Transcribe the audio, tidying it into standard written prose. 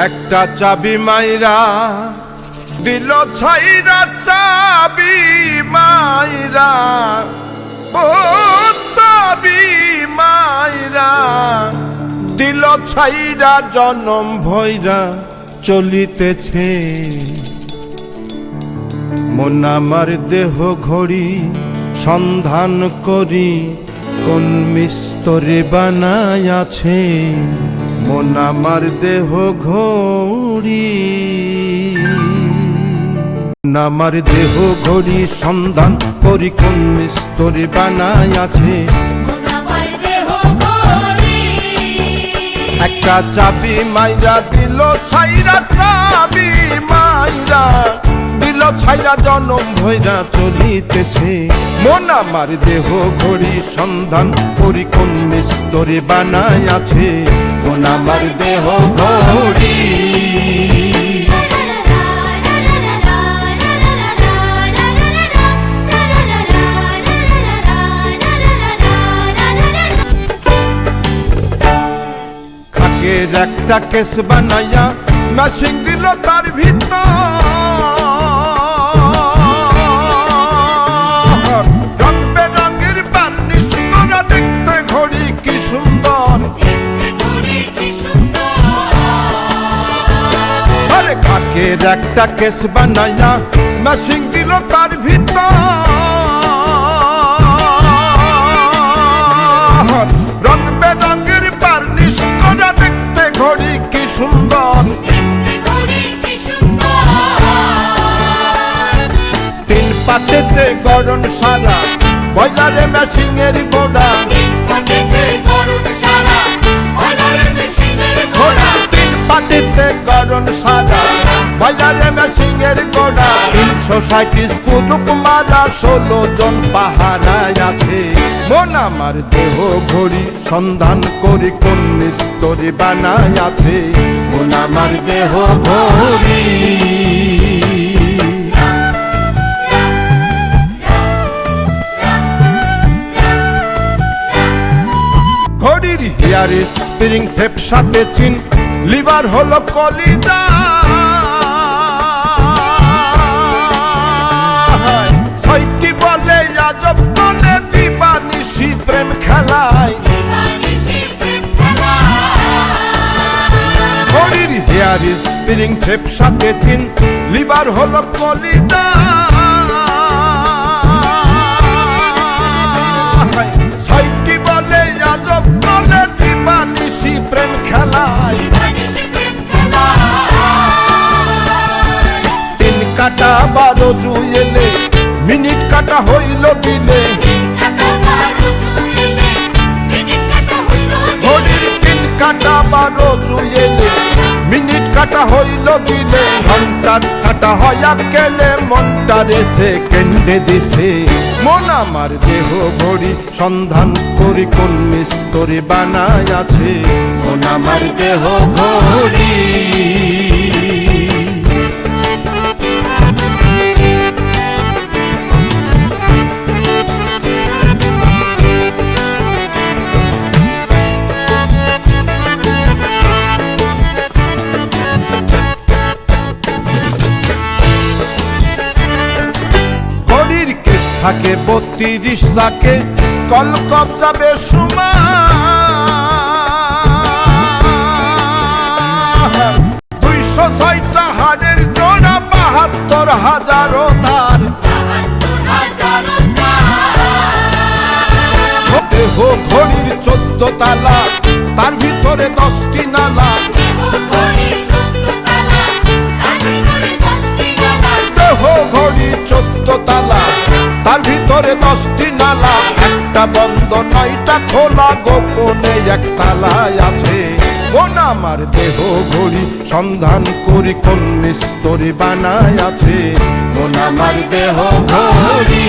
একটা চাবি মাইরা দিল ছাইরা, চাবি মাইরা, ও চাবি মাইরা দিল ছাইরা, জনম ভৈরা চলিতেছে। মন আমার দেহ ঘড়ি সন্ধান করি, কোন মিস্তরে বানায় আছে। মন আমার দেহ ঘড়ি, আমার দেহ ঘড়ি সন্ধান করি, কোন মিস্তরে বানায় আছে। একটা চাবি মাইরা দিল ছাইরা, চাবি মাইরা দিল ছাইরা, জনম ভৈরা চলিতেছে। মন আমার দেহ ঘড়ি সন্ধান করি, কোন মিস্তরে বানায় আছে। মন আমার দেহ ঘড়ি, খাকের একটা কেস বানাইয়া ম্যাচিং দিল তার ভিতর। রং বেরঙের বার্নিশ করা, দেখতে ঘড়ি কি সুন্দর। আরে কাকের একটা কেস বানাইয়া ম্যাচিং দিল তার ভিতর। রং বেরঙের বার্নিশ করা, দেখতে ঘড়ি কি সুন্দর। তিন পাটেতে গড়ন সারা, বয়লারে মেশিং এর গোড়া। তিন পাটেতে গড়ন সারা, বয়লারে মেশিং এর গোড়া। 360 স্ক্রুপ মারা, 16 জন পাহারায় আছে। মন আমার দেহ ঘড়ি সন্ধান করি, কোন মিস্তরে বানায় আছে। মন আমার দেহ ঘড়ি, ঘড়ির হিয়ার স্প্রিং টেপ সাথে চিন, লিভার হলো কলিজা। ছয়টি বলে আজব বলে, দিবানিশি প্রেম খেলায়। ঘড়ির হেয়ার স্প্রিং টেপ সাথে চিন, লিভার হলো কলিজা। ছয়টি বলে আজব বলে, দিবানিশি প্রেম খেলায়। 3 কাটা 12 জুয়েলে, মিনিট কাটা হইল দিলে। ঘড়ির 3 কাটা 12 জুয়েলে, মিনিট কাটা হইল দিলে। ঘন্টার কাটা হইয়া গেলে, মনটারে সেকেন্ডে দিছে। মন আমার দেহ ঘড়ি সন্ধান করি, কোন মিস্তরে বানায় আছে। মন আমার দেহ ঘড়ি, থাকে 32 চাকে, কল কবজাবে সুমা। 206টা হাড়ের জোড়া, 72,000 তার। দেহ ঘড়ির 14 তালা, তার ভিতরে 10টি নালা। দেহ ঘড়ি 14 তালা, তার ভিতরে 10টি নালা। একটা বন্ধ 9টা খোলা, গোপনে এক তালায় আছে। মন আমার দেহ ঘড়ি সন্ধান করি, কোন মিস্তরে বানায় আছে। মন আমার দেহ ঘড়ি।